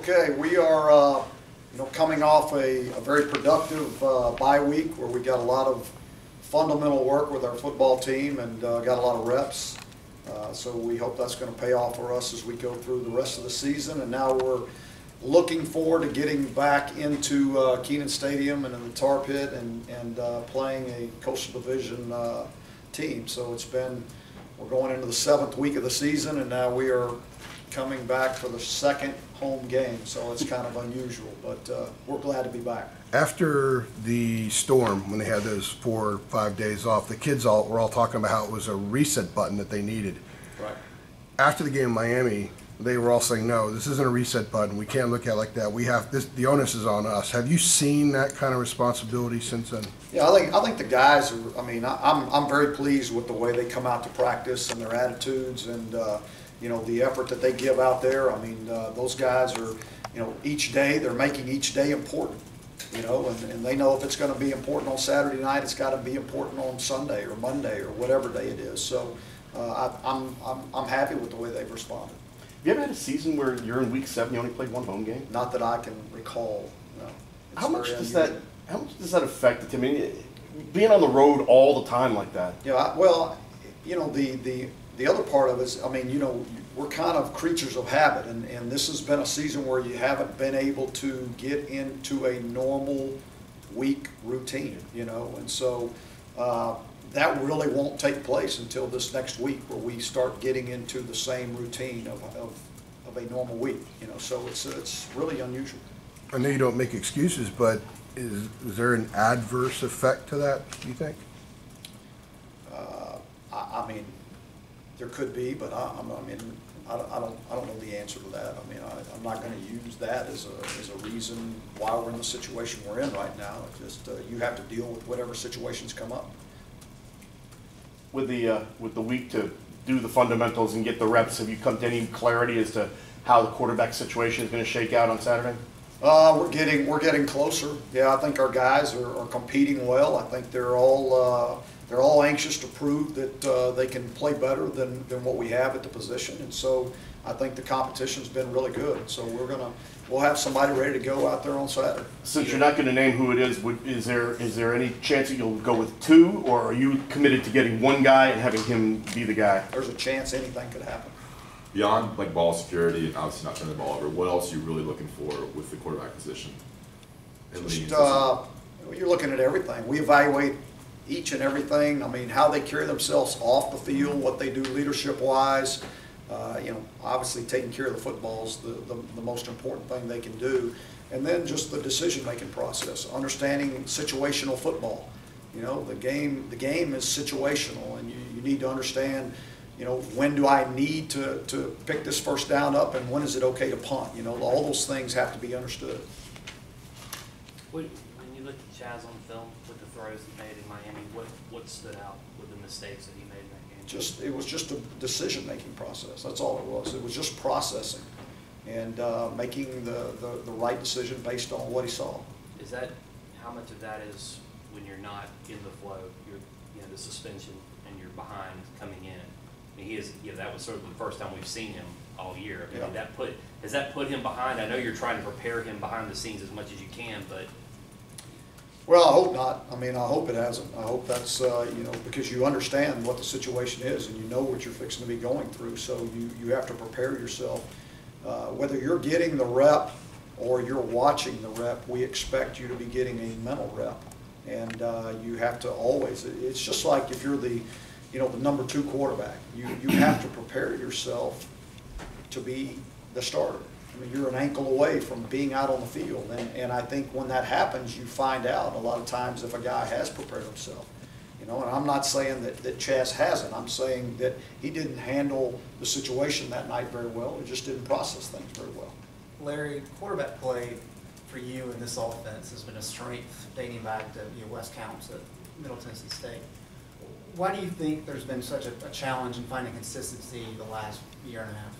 Okay, we are coming off a very productive bye week where we got a lot of fundamental work with our football team and got a lot of reps. So we hope that's going to pay off for us as we go through the rest of the season. And now we're looking forward to getting back into Keenan Stadium and in the Tar Pit and playing a Coastal Division team. So we're going into the 7th week of the season, and now we are coming back for the 2nd home game. So it's kind of unusual, but we're glad to be back. After the storm, when they had those 4 or 5 days off, the kids were all talking about how it was a reset button that they needed. Right. After the game in Miami, they were all saying, no, this isn't a reset button. We can't look at it like that. We have this. The onus is on us. Have you seen that kind of responsibility since then? Yeah, I think the guys are. I mean, I'm very pleased with the way they come out to practice and their attitudes and the effort that they give out there. I mean, those guys are, each day they're making each day important. And they know if it's going to be important on Saturday night, it's got to be important on Sunday or Monday or whatever day it is. So I'm happy with the way they've responded. Have you ever had a season where you're in week 7, you only played 1 home game? Not that I can recall. No. How much does that affect the team? I mean, being on the road all the time like that. Yeah. Well, the other part of it is, I mean, we're kind of creatures of habit, and this has been a season where you haven't been able to get into a normal week routine, and so that really won't take place until this next week where we start getting into the same routine of a normal week, so it's really unusual. I know you don't make excuses, but is there an adverse effect to that, do you think? I mean, there could be, but I don't know the answer to that. I mean, I'm not going to use that as a reason why we're in the situation we're in right now. It's just you have to deal with whatever situations come up. With the week to do the fundamentals and get the reps, have you come to any clarity as to how the quarterback situation is going to shake out on Saturday? We're getting closer. Yeah, I think our guys are competing well. I think they're all anxious to prove that they can play better than what we have at the position, and so I think the competition's been really good. So we'll have somebody ready to go out there on Saturday. Since you're not going to name who it is there any chance that you'll go with 2, or are you committed to getting 1 guy and having him be the guy? There's a chance anything could happen. Beyond like ball security and obviously not turning the ball over, what else are you really looking for with the quarterback position? You're looking at everything. We evaluate each and everything. I mean, how they carry themselves off the field, what they do leadership-wise. Obviously taking care of the football is the most important thing they can do. And then just the decision-making process, understanding situational football. The game is situational, and you need to understand, when do I need to pick this first down up, and when is it okay to punt? All those things have to be understood. When you look at Chaz on film with the throws he made in Miami, what stood out with the mistakes that he made in that game? It was just a decision-making process. That's all it was. It was just processing and making the right decision based on what he saw. Is that how much of that is when you're not in the flow? You're the suspension and you're behind coming in. I mean, that was sort of the first time we've seen him all year. I mean, Yeah. Has that put him behind? I know you're trying to prepare him behind the scenes as much as you can, but. Well, I hope not. I mean, I hope it hasn't. I hope that's, because you understand what the situation is and you know what you're fixing to be going through. So you have to prepare yourself. Whether you're getting the rep or you're watching the rep, we expect you to be getting a mental rep. And you have to always, it's just like if you're the number 2 quarterback, you have to prepare yourself to be the starter. I mean, you're an ankle away from being out on the field, and I think when that happens, you find out a lot of times if a guy has prepared himself. And I'm not saying that Chaz hasn't. I'm saying that he didn't handle the situation that night very well. He just didn't process things very well. Larry, quarterback play for you in this offense has been a strength dating back to Wes Counts at Middle Tennessee State. Why do you think there's been such a challenge in finding consistency the last year and a half?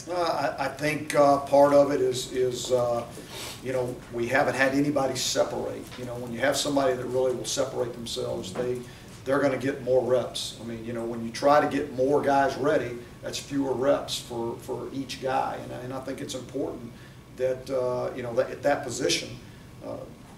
I think part of it is we haven't had anybody separate. When you have somebody that really will separate themselves, they're going to get more reps. I mean, when you try to get more guys ready, that's fewer reps for each guy. And I think it's important that, you know, that at that position,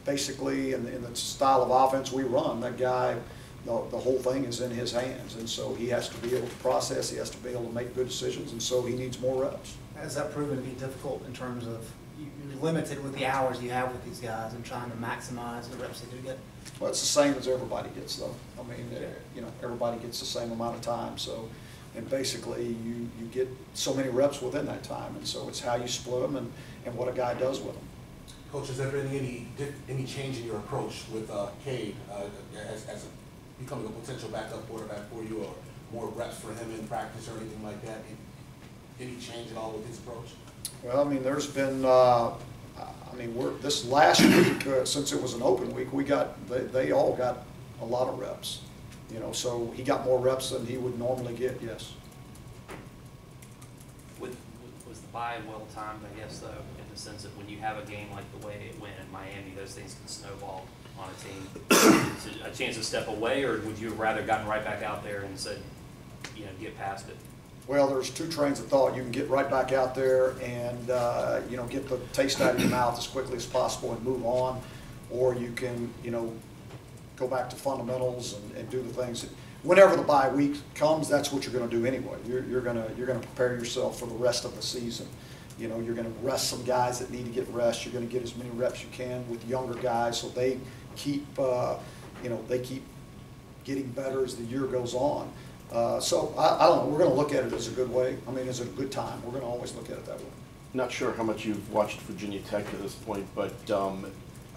basically in the style of offense we run, that guy, the whole thing is in his hands. And so he has to be able to process, he has to be able to make good decisions, and so he needs more reps. Has that proven to be difficult in terms of you're limited with the hours you have with these guys and trying to maximize the reps they do get? Well, it's the same as everybody gets, though. I mean, you know, everybody gets the same amount of time, so, and basically you get so many reps within that time, and so it's how you split them and what a guy does with them. Coach, has there been any change in your approach with Cade as becoming a potential backup quarterback for you, or more reps for him in practice or anything like that? Any change at all with his approach? Well, I mean, there's been, I mean, this last week, since it was an open week, they all got a lot of reps. You know, so he got more reps than he would normally get, yes. Was the bye well timed, I guess, though, in the sense that when you have a game like the way it went in Miami, those things can snowball on a team? Is it a chance to step away, or would you have rather gotten right back out there and said, you know, get past it? Well, there's two trains of thought. You can get right back out there and, you know, get the taste out of your mouth as quickly as possible and move on, or you can, you know, go back to fundamentals and do the things that, whenever the bye week comes, that's what you're going to do anyway. You're going to prepare yourself for the rest of the season. You know, you're going to rest some guys that need to get rest. You're going to get as many reps you can with younger guys, so they keep, you know, they keep getting better as the year goes on. So I don't know. We're going to look at it as a good way. I mean, as a good time. We're going to always look at it that way. Not sure how much you've watched Virginia Tech to this point, but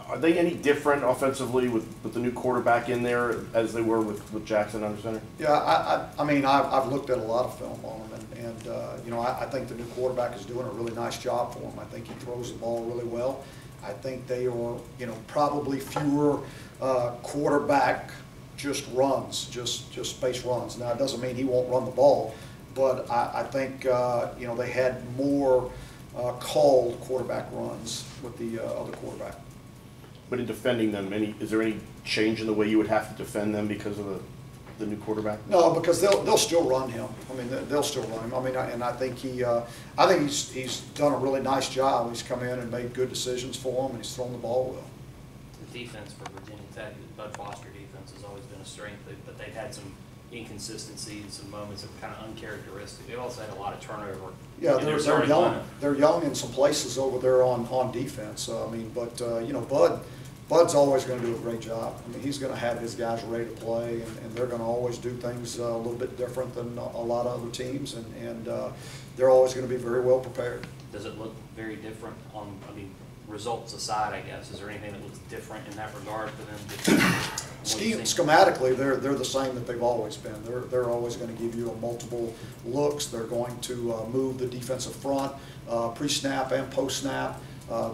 are they any different offensively with the new quarterback in there as they were with Jackson under center? Yeah, I mean, I've looked at a lot of film on them, and you know, I think the new quarterback is doing a really nice job for him. I think he throws the ball really well. I think they are, you know, probably fewer quarterback just runs, just base runs. Now, it doesn't mean he won't run the ball, but I think, you know, they had more called quarterback runs with the other quarterback. But in defending them, is there any change in the way you would have to defend them because of the new quarterback? No, because they'll still run him. I mean, they'll still run him. I mean, and I think he's done a really nice job. He's come in and made good decisions for him, and he's thrown the ball well. The defense for Virginia Tech, Bud Foster defense, has always been a strength, but they've had some inconsistencies, some moments that were kind of uncharacteristic. They've also had a lot of turnover. Yeah, in they're starting young. lineup. They're young in some places over there on defense. I mean, but you know, Bud's always going to do a great job. I mean, he's going to have his guys ready to play, and they're going to always do things a little bit different than a lot of other teams, and they're always going to be very well prepared. Does it look very different on, I mean, results aside, I guess? Is there anything that looks different in that regard for them? Schematically, they're the same that they've always been. They're always going to give you a multiple looks. They're going to move the defensive front pre-snap and post-snap.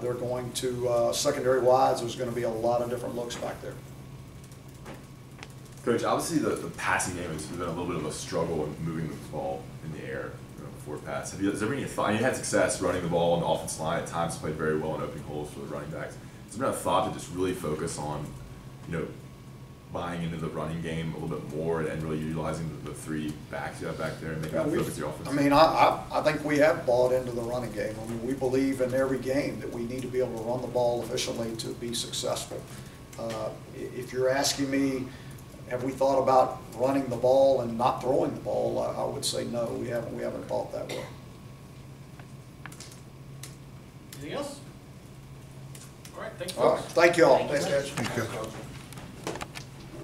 They're going to secondary wides. There's going to be a lot of different looks back there. Coach, obviously the passing game has been a little bit of a struggle in moving the ball in the air, you know, before pass. Has there been any thought? You had success running the ball on the offensive line at times, played very well in opening holes for the running backs. Has there been a thought to just really focus on, you know, buying into the running game a little bit more and really utilizing the three backs you have back there and making that focus your offense? I mean, I think we have bought into the running game. I mean, we believe in every game that we need to be able to run the ball efficiently to be successful. If you're asking me, have we thought about running the ball and not throwing the ball, I would say no, we haven't thought that way. Anything else? All right, thanks, All right, folks. thank you all. Thank you. Thanks, guys. Thank you.